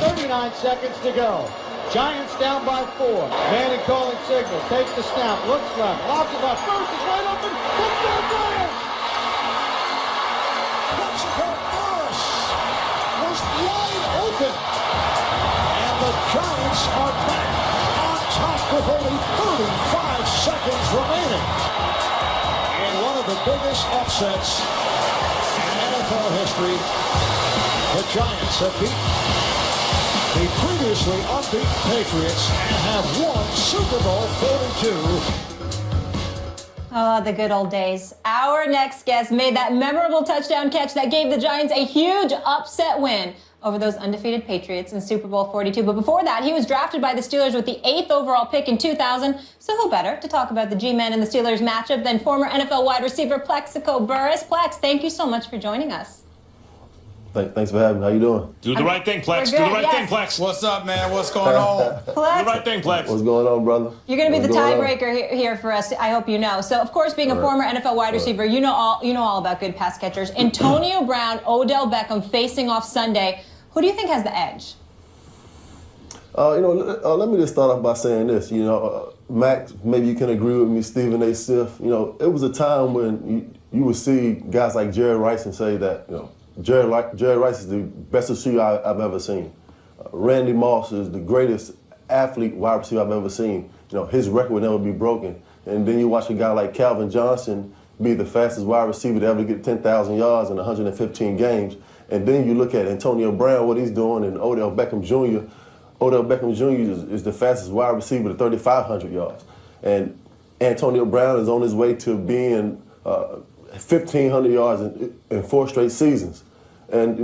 39 seconds to go. Giants down by 4. Manning calling signals. Takes the snap. Looks left. Lobs it left. Burress is wide open. Touchdown Giants! Plaxico Burress was wide open. And the Giants are back on top with only 35 seconds remaining. In one of the biggest upsets in NFL history, the Giants have beaten the previously unbeaten Patriots and have won Super Bowl 42. Oh, the good old days. Our next guest made that memorable touchdown catch that gave the Giants a huge upset win over those undefeated Patriots in Super Bowl 42. But before that, he was drafted by the Steelers with the 8th overall pick in 2000. So who better to talk about the G-Men and the Steelers matchup than former NFL wide receiver Plaxico Burress? Plex, thank you so much for joining us. Thanks for having me. How you doing? Do the right thing, Plex. Do the right thing, Plex. What's up, man? What's going on? Plex, Do the right thing, Plex. What's going on, brother? you're going to be the tiebreaker here for us. I hope you know. So, of course, being a former NFL wide receiver, you know all about good pass catchers. Antonio Brown, Odell Beckham facing off Sunday. Who do you think has the edge? Let me just start off by saying this. Max, maybe you can agree with me, Stephen A. Smith. It was a time when you would see guys like Jerry Rice and say that, Jerry Rice is the best receiver I've ever seen. Randy Moss is the greatest athlete wide receiver I've ever seen. His record would never be broken. And then you watch a guy like Calvin Johnson be the fastest wide receiver to ever get 10,000 yards in 115 games. And then you look at Antonio Brown, what he's doing, and Odell Beckham Jr. Odell Beckham Jr. is the fastest wide receiver to 3,500 yards. And Antonio Brown is on his way to being 1,500 yards in 4 straight seasons. And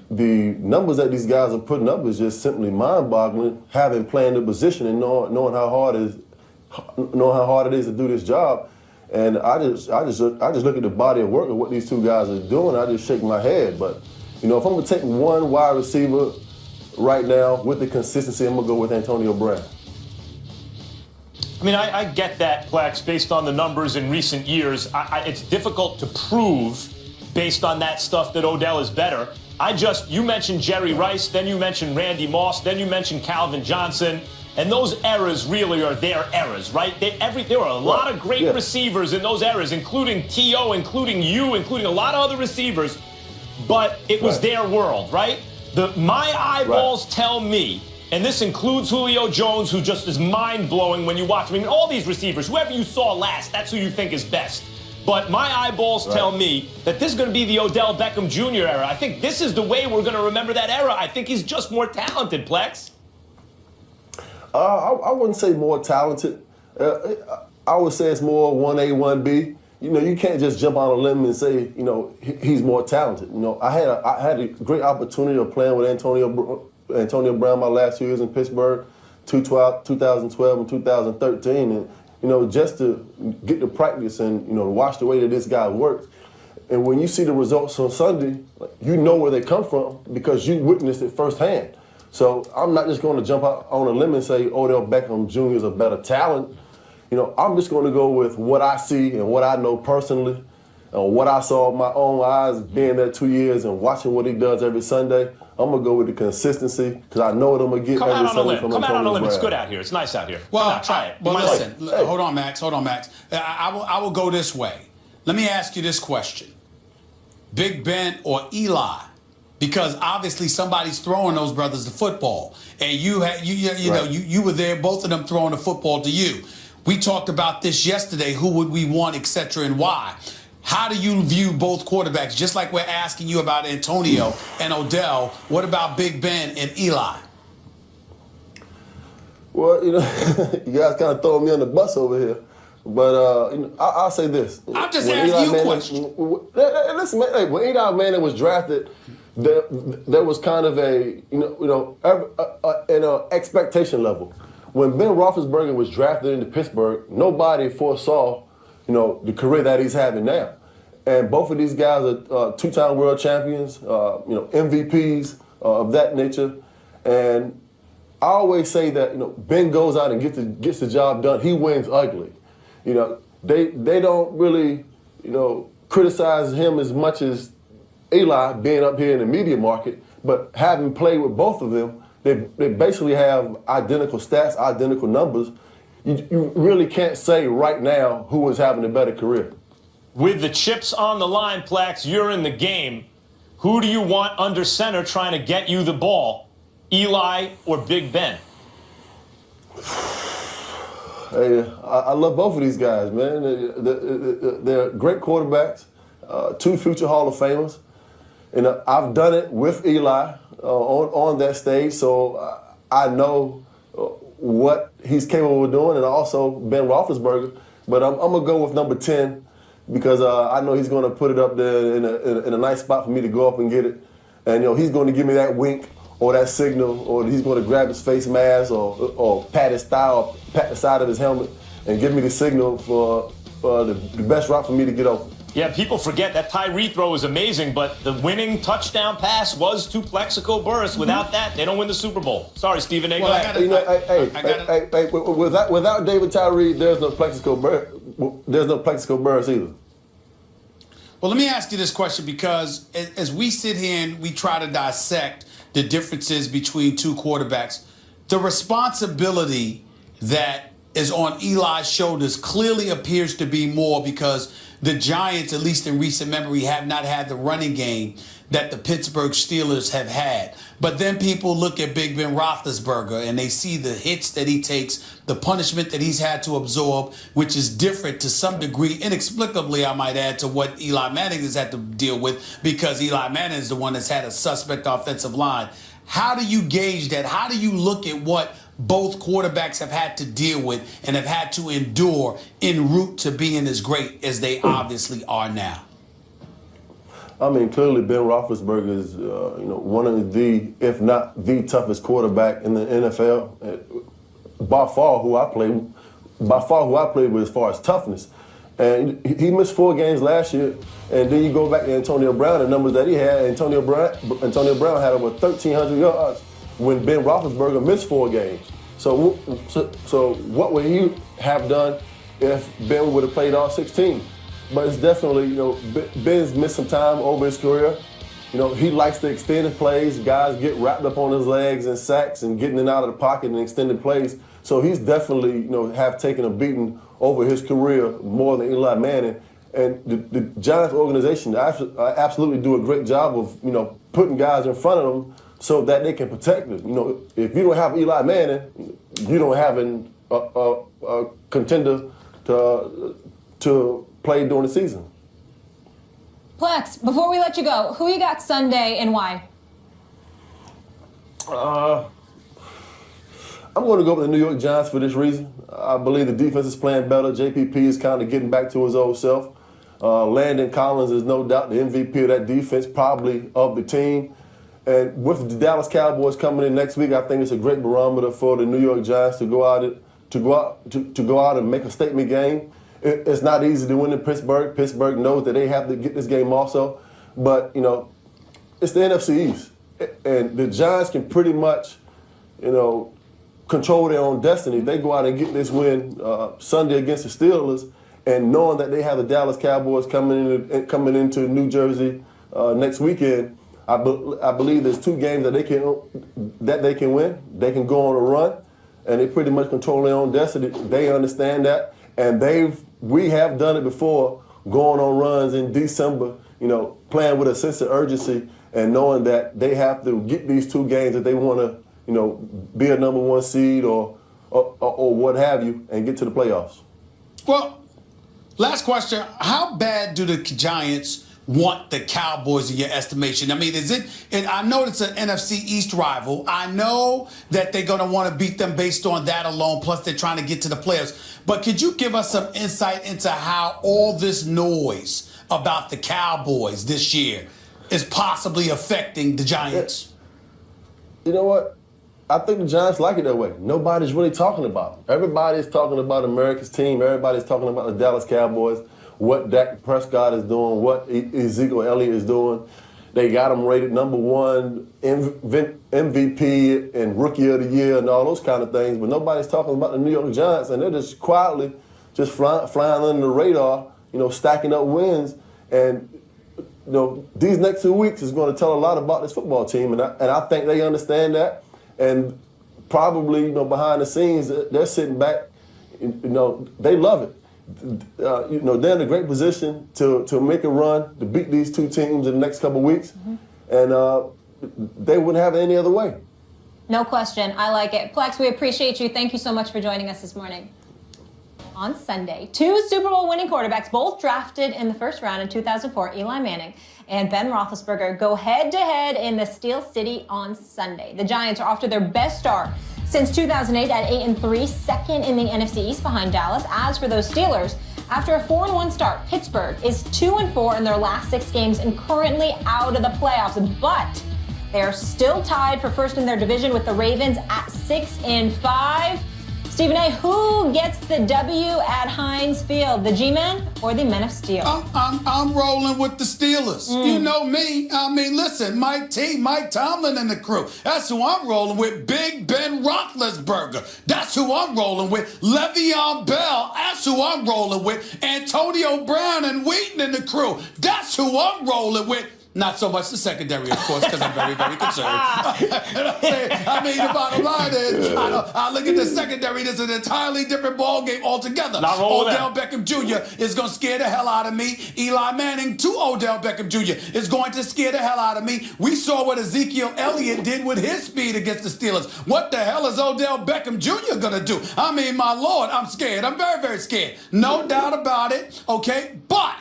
the numbers that these guys are putting up is just simply mind-boggling, having playing the position and knowing how hard it is to do this job. And I just look at the body of work of what these two guys are doing. I just shake my head. But if I'm gonna take one wide receiver right now with the consistency, I'm gonna go with Antonio Brown. I mean, I get that, Plex, based on the numbers in recent years. It's difficult to prove based on that stuff that Odell is better. You mentioned Jerry Rice, then you mentioned Randy Moss, then you mentioned Calvin Johnson, and those eras really are their eras, right? There were a lot of great receivers in those eras, including T.O., including you, including a lot of other receivers, but it was their world, right? My eyeballs tell me, and this includes Julio Jones, who just is mind-blowing when you watch him. I mean, all these receivers, whoever you saw last, that's who you think is best. But my eyeballs tell me that this is going to be the Odell Beckham Jr. era. I think this is the way we're going to remember that era. I think he's just more talented, Plex. I wouldn't say more talented. I would say it's more 1A, 1B. You can't just jump on a limb and say, he's more talented. I had a great opportunity of playing with Antonio Brown my last 2 years in Pittsburgh, 2012 and 2013, and just to get to practice and watch the way that this guy works. And when you see the results on Sunday, you know where they come from because you witnessed it firsthand. So I'm not just going to jump out on a limb and say Odell Beckham Jr. is a better talent. I'm just going to go with what I see and what I know personally, and what I saw with my own eyes being there 2 years and watching what he does every Sunday. I'm going to go with the consistency because I know what I'm going to get every Sunday from Antonio Brown. Come out on a limb. It's good out here. It's nice out here. Well, try it. Well, listen. Hold on, Max. I will go this way. Let me ask you this question. Big Ben or Eli? Because obviously somebody's throwing those brothers the football. And you were there, both of them throwing the football to you. We talked about this yesterday, who would we want, et cetera, and why. How do you view both quarterbacks? Just like we're asking you about Antonio and Odell, what about Big Ben and Eli? Well, you guys kind of throwing me on the bus over here. But I'll say this. I'm just asking you a question. Listen, man, when Eli Manning was drafted, there was kind of an expectation level. When Ben Roethlisberger was drafted into Pittsburgh, nobody foresaw, the career that he's having now. And both of these guys are two-time world champions, MVPs of that nature. And I always say that, Ben goes out and gets the job done. He wins ugly. They don't really, criticize him as much as Eli being up here in the media market, but having played with both of them, they basically have identical stats, identical numbers. You really can't say right now who is having a better career. With the chips on the line, Plax, you're in the game. Who do you want under center trying to get you the ball, Eli or Big Ben? Hey, I love both of these guys, man. They're great quarterbacks, 2 future Hall of Famers. And I've done it with Eli on that stage, so I know what he's capable of doing, and also Ben Roethlisberger. But I'm going to go with number 10 because I know he's going to put it up there in a nice spot for me to go up and get it. And, he's going to give me that wink or that signal, or he's going to grab his face mask or pat his thigh or pat the side of his helmet and give me the signal for the best route for me to get open. Yeah, people forget that Tyree throw was amazing, but the winning touchdown pass was to Plaxico Burress. Without that, they don't win the Super Bowl. Sorry, Stephen A. Without David Tyree, there's no Plaxico Burress either. Well, let me ask you this question, because as we sit here and we try to dissect the differences between 2 quarterbacks, the responsibility that is on Eli's shoulders clearly appears to be more, because the Giants, at least in recent memory, have not had the running game that the Pittsburgh Steelers have had. But then people look at Big Ben Roethlisberger and they see the hits that he takes, the punishment that he's had to absorb, which is different to some degree, inexplicably, I might add, to what Eli Manning has had to deal with, because Eli Manning is the one that's had a suspect offensive line. How do you gauge that? How do you look at what both quarterbacks have had to deal with and have had to endure en route to being as great as they obviously are now? I mean, clearly Ben Roethlisberger is, one of the, if not the toughest quarterback in the NFL. By far who I played with as far as toughness. And he missed 4 games last year. And then you go back to Antonio Brown, the numbers that he had. Antonio Brown had over 1,300 yards when Ben Roethlisberger missed 4 games. So what would he have done if Ben would have played all 16? But it's definitely, Ben's missed some time over his career. He likes to extend his plays. Guys get wrapped up on his legs and sacks and getting in and out of the pocket and extended plays. So he's definitely, have taken a beating over his career more than Eli Manning. And the Giants organization absolutely do a great job of, putting guys in front of them so that they can protect them. If you don't have Eli Manning, you don't have a contender to play during the season. Plex, before we let you go, who you got Sunday and why? I'm going to go with the New York Giants for this reason. I believe the defense is playing better. JPP is kind of getting back to his old self. Landon Collins is no doubt the MVP of that defense, probably of the team. And with the Dallas Cowboys coming in next week, I think it's a great barometer for the New York Giants to go out and make a statement game. It's not easy to win in Pittsburgh. Pittsburgh knows that they have to get this game also. But, it's the NFC East. And the Giants can pretty much, control their own destiny. They go out and get this win Sunday against the Steelers, and knowing that they have the Dallas Cowboys coming into New Jersey next weekend, I believe there's 2 games that they can win. They can go on a run, and they pretty much control their own destiny. They understand that, and we have done it before, going on runs in December, playing with a sense of urgency and knowing that they have to get these 2 games if they want to, be a number 1 seed or what have you, and get to the playoffs. Well, last question. How bad do the Giants want the Cowboys in your estimation? I mean, and I know it's an NFC East rival. I know that they're going to want to beat them based on that alone, plus they're trying to get to the playoffs. But could you give us some insight into how all this noise about the Cowboys this year is possibly affecting the Giants? You know what? I think the Giants like it that way. Nobody's really talking about it. Everybody's talking about America's team. Everybody's talking about the Dallas Cowboys, what Dak Prescott is doing, what Ezekiel Elliott is doing. They got him rated number 1 MVP and Rookie of the Year and all those kind of things. But nobody's talking about the New York Giants, and they're just quietly just flying under the radar, stacking up wins. And these next 2 weeks is going to tell a lot about this football team, and I think they understand that. And probably, behind the scenes, they're sitting back, they love it. They're in a great position to make a run, to beat these two teams in the next couple of weeks, and they wouldn't have it any other way. No question. I like it. Plex, we appreciate you. Thank you so much for joining us this morning. On Sunday, two Super Bowl winning quarterbacks, both drafted in the first round in 2004, Eli Manning and Ben Roethlisberger, go head-to-head in the Steel City on Sunday. The Giants are off to their best start since 2008 at 8-3, second in the NFC East behind Dallas. As for those Steelers, after a 4-1 start, Pittsburgh is 2-4 in their last 6 games and currently out of the playoffs. But they are still tied for first in their division with the Ravens at 6-5. Stephen A., who gets the W at Heinz Field, the G-Men or the Men of Steel? I'm rolling with the Steelers. You know me. I mean, listen, Mike Tomlin and the crew. That's who I'm rolling with. Big Ben Roethlisberger. That's who I'm rolling with. Le'Veon Bell. That's who I'm rolling with. Antonio Brown and Wheaton and the crew. That's who I'm rolling with. Not so much the secondary, of course, because I'm very, very concerned. I mean, the bottom line is, I look at the secondary, there's an entirely different ballgame altogether. Odell Beckham Jr. is going to scare the hell out of me. Eli Manning to Odell Beckham Jr. is going to scare the hell out of me. We saw what Ezekiel Elliott did with his speed against the Steelers. What the hell is Odell Beckham Jr. going to do? I mean, my Lord, I'm scared. I'm very, very scared. No doubt about it, okay? But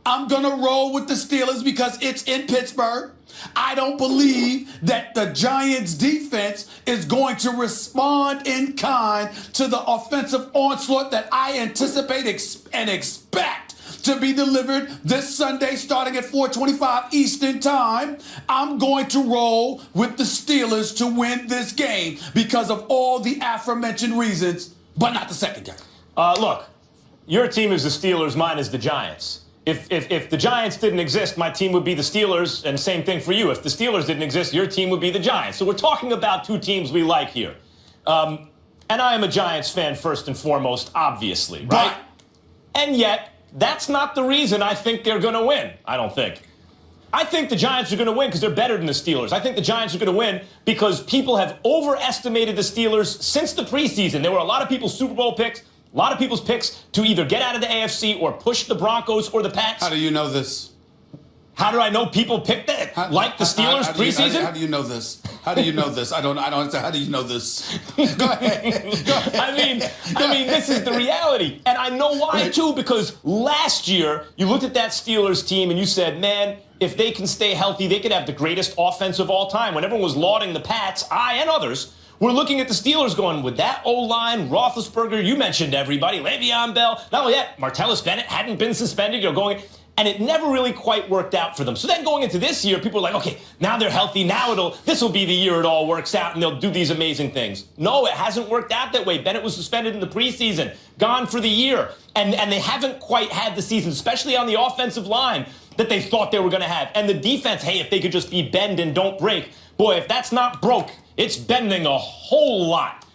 I'm going to roll with the Steelers because it's in Pittsburgh. I don't believe that the Giants' defense is going to respond in kind to the offensive onslaught that I anticipate and expect to be delivered this Sunday starting at 4:25 Eastern Time. I'm going to roll with the Steelers to win this game because of all the aforementioned reasons, but not the secondary. Look, your team is the Steelers, mine is the Giants. If the Giants didn't exist, my team would be the Steelers, and same thing for you. If the Steelers didn't exist, your team would be the Giants. So we're talking about two teams we like here. And I am a Giants fan first and foremost, obviously, right? And yet, that's not the reason I think they're going to win, I don't think. I think the Giants are going to win because they're better than the Steelers. I think the Giants are going to win because people have overestimated the Steelers since the preseason. There were a lot of people's Super Bowl picks. A lot of people's picks to either get out of the AFC or push the Broncos or the Pats. How do you know this? How do I know people picked that? Like the Steelers preseason? How do you know this? How do you know this? I don't understand. How do you know this? Go ahead. Go ahead. I mean, this is the reality. And I know why, too, because last year you looked at that Steelers team and you said, man, if they can stay healthy, they could have the greatest offense of all time. When everyone was lauding the Pats, I and others, we're looking at the Steelers going, with that O-line, Roethlisberger, you mentioned everybody, Le'Veon Bell. Not only that, Martellus Bennett hadn't been suspended. You're going, and it never really quite worked out for them. So then going into this year, people are like, okay, now they're healthy. Now this will be the year it all works out, and they'll do these amazing things. No, it hasn't worked out that way. Bennett was suspended in the preseason, gone for the year, and they haven't quite had the season, especially on the offensive line, that they thought they were going to have. And the defense, hey, if they could just be bend and don't break. Boy, if that's not broke, it's bending a whole lot.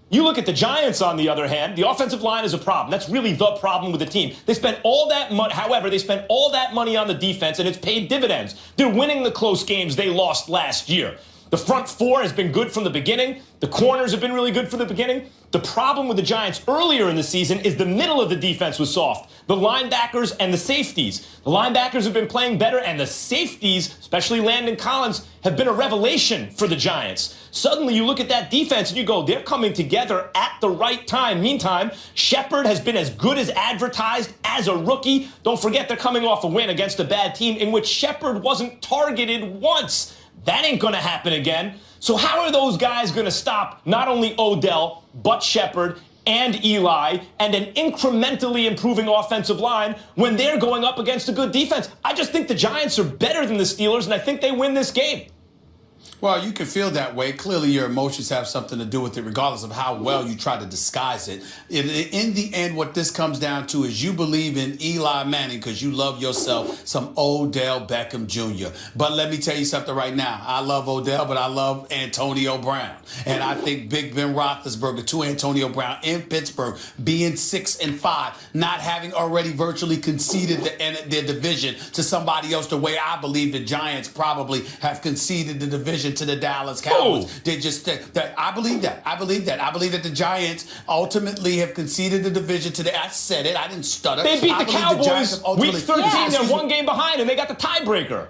You look at the Giants, on the other hand, the offensive line is a problem. That's really the problem with the team. They spent all that money, however, they spent all that money on the defense, and it's paid dividends. They're winning the close games they lost last year. The front four has been good from the beginning. The corners have been really good from the beginning. The problem with the Giants earlier in the season is the middle of the defense was soft. The linebackers and the safeties. The linebackers have been playing better, and the safeties, especially Landon Collins, have been a revelation for the Giants. Suddenly you look at that defense and you go, they're coming together at the right time. Meantime, Shepard has been as good as advertised as a rookie. Don't forget they're coming off a win against a bad team in which Shepard wasn't targeted once. That ain't going to happen again. So how are those guys going to stop not only Odell, but Shepard and Eli and an incrementally improving offensive line when they're going up against a good defense? I just think the Giants are better than the Steelers, and I think they win this game. Well, you can feel that way. Clearly, your emotions have something to do with it, regardless of how well you try to disguise it. In the end, what this comes down to is you believe in Eli Manning because you love yourself some Odell Beckham Jr. But let me tell you something right now. I love Odell, but I love Antonio Brown. And I think Big Ben Roethlisberger to Antonio Brown in Pittsburgh being 6-5, not having already virtually conceded their division to somebody else the way I believe the Giants probably have conceded the division division to the Dallas Cowboys. They just I believe that. I believe that the Giants ultimately have conceded the division to the. I said it. I didn't stutter. They beat the Cowboys week 13. Yeah. They're one game behind, and they got the tiebreaker.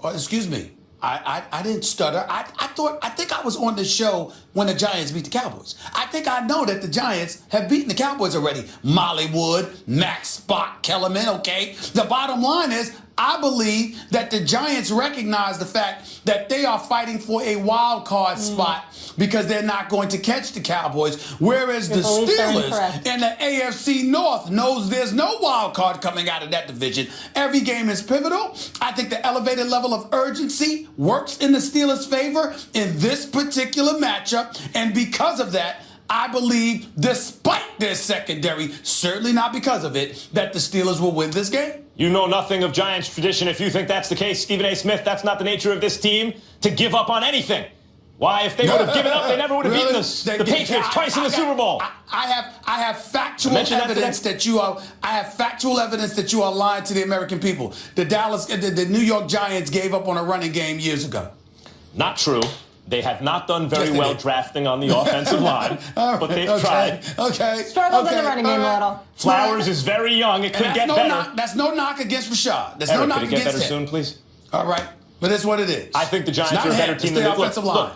Oh, excuse me. I didn't stutter. I think I was on the show when the Giants beat the Cowboys. I think I know that the Giants have beaten the Cowboys already. Mollywood, Max, Spock, Kellerman, okay? The bottom line is, I believe that the Giants recognize the fact that they are fighting for a wild card spot because they're not going to catch the Cowboys, whereas the Steelers in the AFC North knows there's no wild card coming out of that division. Every game is pivotal. I think the elevated level of urgency works in the Steelers' favor in this particular matchup, and because of that, I believe, despite their secondary, certainly not because of it, that the Steelers will win this game. You know nothing of Giants tradition if you think that's the case, Stephen A. Smith. That's not the nature of this team to give up on anything. Why, if they would have given up, they never would have beaten the Patriots twice in the Super Bowl. I have factual evidence that you are. I have factual evidence that you are lying to the American people. The New York Giants gave up on a running game years ago. Not true. They have not done very well drafting on the offensive line, but they've tried. Okay. Struggles in the running game a little. Flowers is very young. It could get better. That's no knock against Rashad. That's Eric, no knock could it get against better him. soon, please? All right. But that's what it is. I think the Giants are a better team than the they offensive line. Look,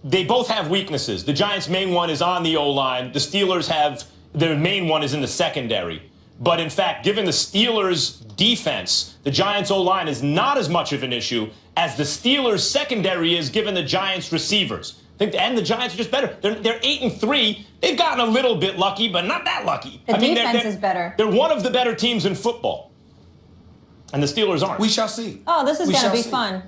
they both have weaknesses. The Giants' main one is on the O-line. The Steelers have their main one is in the secondary. But in fact, given the Steelers' defense, the Giants' O-line is not as much of an issue as the Steelers' secondary is given the Giants' receivers. And the Giants are just better. They're 8-3. They've gotten a little bit lucky, but not that lucky. The defense is better. They're one of the better teams in football. And the Steelers aren't. We shall see. Oh, this is going to be fun.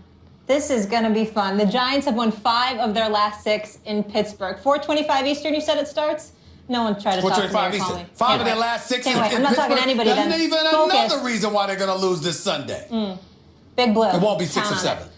This is going to be fun. The Giants have won 5 of their last 6 in Pittsburgh. 4:25 Eastern, you said it starts? No one tried to talk to me or call me. 5 of their last 6 Can't wait. I'm not talking to anybody then. That's even Focus. another reason why they're going to lose this Sunday. Big Blue. It won't be 6 or Count on it. 7.